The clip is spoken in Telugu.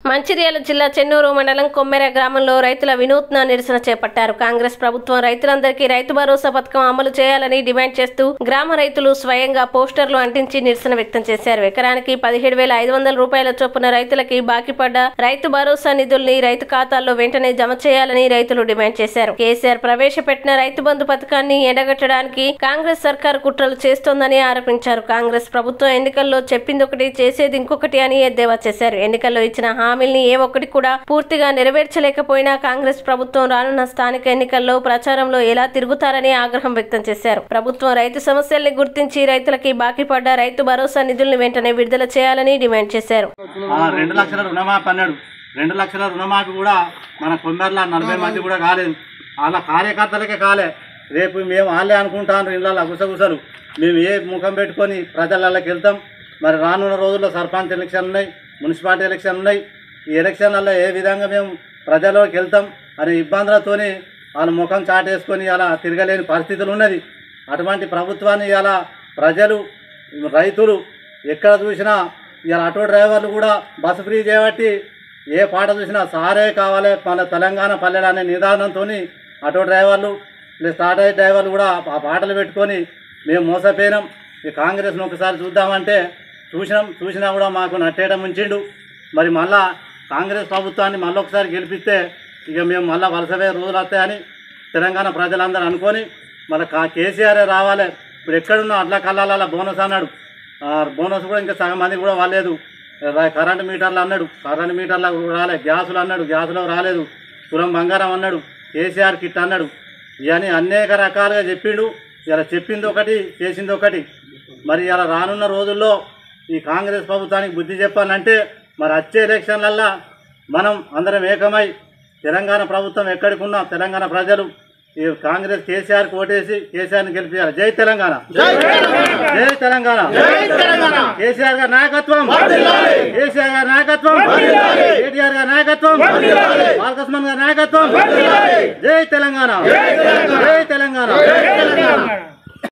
మంచిర్యాల జిల్లా చెన్నూరు మండలం కొమ్మెర గ్రామంలో రైతుల వినూత్న నిరసన చేపట్టారు. కాంగ్రెస్ ప్రభుత్వం రైతులందరికీ రైతు భరోసా పథకం అమలు చేయాలని డిమాండ్ చేస్తూ గ్రామ రైతులు స్వయంగా పోస్టర్లు అంటించి నిరసన వ్యక్తం చేశారు. ఎకరానికి 17,500 రూపాయల చొప్పున రైతులకి బాకీ పడ్డ రైతు భరోసా నిధుల్ని రైతు ఖాతాల్లో వెంటనే జమ చేయాలని రైతులు డిమాండ్ చేశారు. కేసీఆర్ ప్రవేశపెట్టిన రైతు బంధు పథకాన్ని ఎండగట్టడానికి కాంగ్రెస్ సర్కారు కుట్రలు చేస్తోందని ఆరోపించారు. కాంగ్రెస్ ప్రభుత్వం ఎన్నికల్లో చెప్పిందొకటి చేసేది ఇంకొకటి అని ఎద్దేవా చేశారు. ఎన్నికల్లో ఇచ్చిన హామీల్ని ఏ ఒక్కటి కూడా పూర్తిగా నెరవేర్చలేకపోయినా కాంగ్రెస్ ప్రభుత్వం రానున్న స్థానిక ఎన్నికల్లో ప్రచారంలో ఎలా తిరుగుతారని ఆగ్రహం వ్యక్తం చేశారు. ప్రభుత్వం రైతు సమస్యల్ని గుర్తించి రైతులకి బాకీ పడ్డ రైతు భరోసా నిధుల్ని వెంటనే విడుదల చేయాలని డిమాండ్ చేశారు. 2 లక్షల రుణమాఫీ అన్నాడు. 2 లక్షల రుణమాఫీ కూడా మన కొమ్మెర్ల 40 మంది కూడా కాలేదు. వాళ్ళ కార్యకర్తలకే కాలే. రేపు మేము వాళ్ళే అనుకుంటాను ఇళ్ళ గుసగుసలు. మేము ఏ ముఖం పెట్టుకొని ప్రజలకి వెళ్తాం. మరి రానున్న రోజుల్లో సర్పంచ్ ఎలక్షన్ ఉన్నాయి, మున్సిపాలిటీ ఎలక్షన్ ఉన్నాయి. ఈ ఎలక్షన్లలో ఏ విధంగా మేము ప్రజల్లోకి వెళ్తాం అనే ఇబ్బందులతోనే వాళ్ళ ముఖం చాటేసుకొని అలా తిరగలేని పరిస్థితులు ఉన్నది. అటువంటి ప్రభుత్వాన్ని ఇలా ప్రజలు రైతులు ఎక్కడ చూసినా ఇలా ఆటో డ్రైవర్లు కూడా బస్సు ఫ్రీ చేయబట్టి ఏ పాట చూసినా సారే కావాలి మన తెలంగాణ పల్లెలు అనే నిదానంతో ఆటో డ్రైవర్లు ప్లస్ టాటా డ్రైవర్లు కూడా ఆ పాటలు పెట్టుకొని మేము మోసపోయినాం. ఈ కాంగ్రెస్ను ఒకసారి చూద్దామంటే చూసినా కూడా మాకు నట్టేయడం ఉంచిండు. మరి మళ్ళా కాంగ్రెస్ ప్రభుత్వాన్ని మళ్ళీ ఒకసారి గెలిపిస్తే ఇక మేము మళ్ళీ వలసపోయే రోజులు వస్తాయని తెలంగాణ ప్రజలందరూ అనుకొని మన కేసీఆర్ రావాలి. ఇప్పుడు ఎక్కడున్నా అట్లా కళ్ళాల బోనస్ అన్నాడు. బోనస్ కూడా ఇంకా సగం మంది కూడా వాళ్ళలేదు. కరెంటు మీటర్లు అన్నాడు, కరెంటు మీటర్లకు రాలేదు. గ్యాసులు అన్నాడు, గ్యాసులో రాలేదు. తులం బంగారం అన్నాడు, కేసీఆర్ కిట్ అన్నాడు. ఇవన్నీ అనేక రకాలుగా చెప్పిండు. ఇలా చెప్పింది ఒకటి, చేసింది ఒకటి. మరి ఇలా రానున్న రోజుల్లో ఈ కాంగ్రెస్ ప్రభుత్వానికి బుద్ధి చెప్పాలంటే మరి వచ్చే ఎలక్షన్లల్లో మనం అందరం ఏకమై తెలంగాణ ప్రభుత్వం ఎక్కడికి ఉన్నా తెలంగాణ ప్రజలు ఈ కాంగ్రెస్ కేసీఆర్కి ఓటేసి కేసీఆర్ని గెలిపించాలి. జై తెలంగాణ, జై తెలంగాణ. కేసీఆర్ గారి నాయకత్వం, కేసీఆర్ గారి నాయకత్వం, కేటీఆర్ గారి నాయకత్వం, బాలకృష్ణ గారి నాయకత్వం. జై తెలంగాణ, జై తెలంగాణ.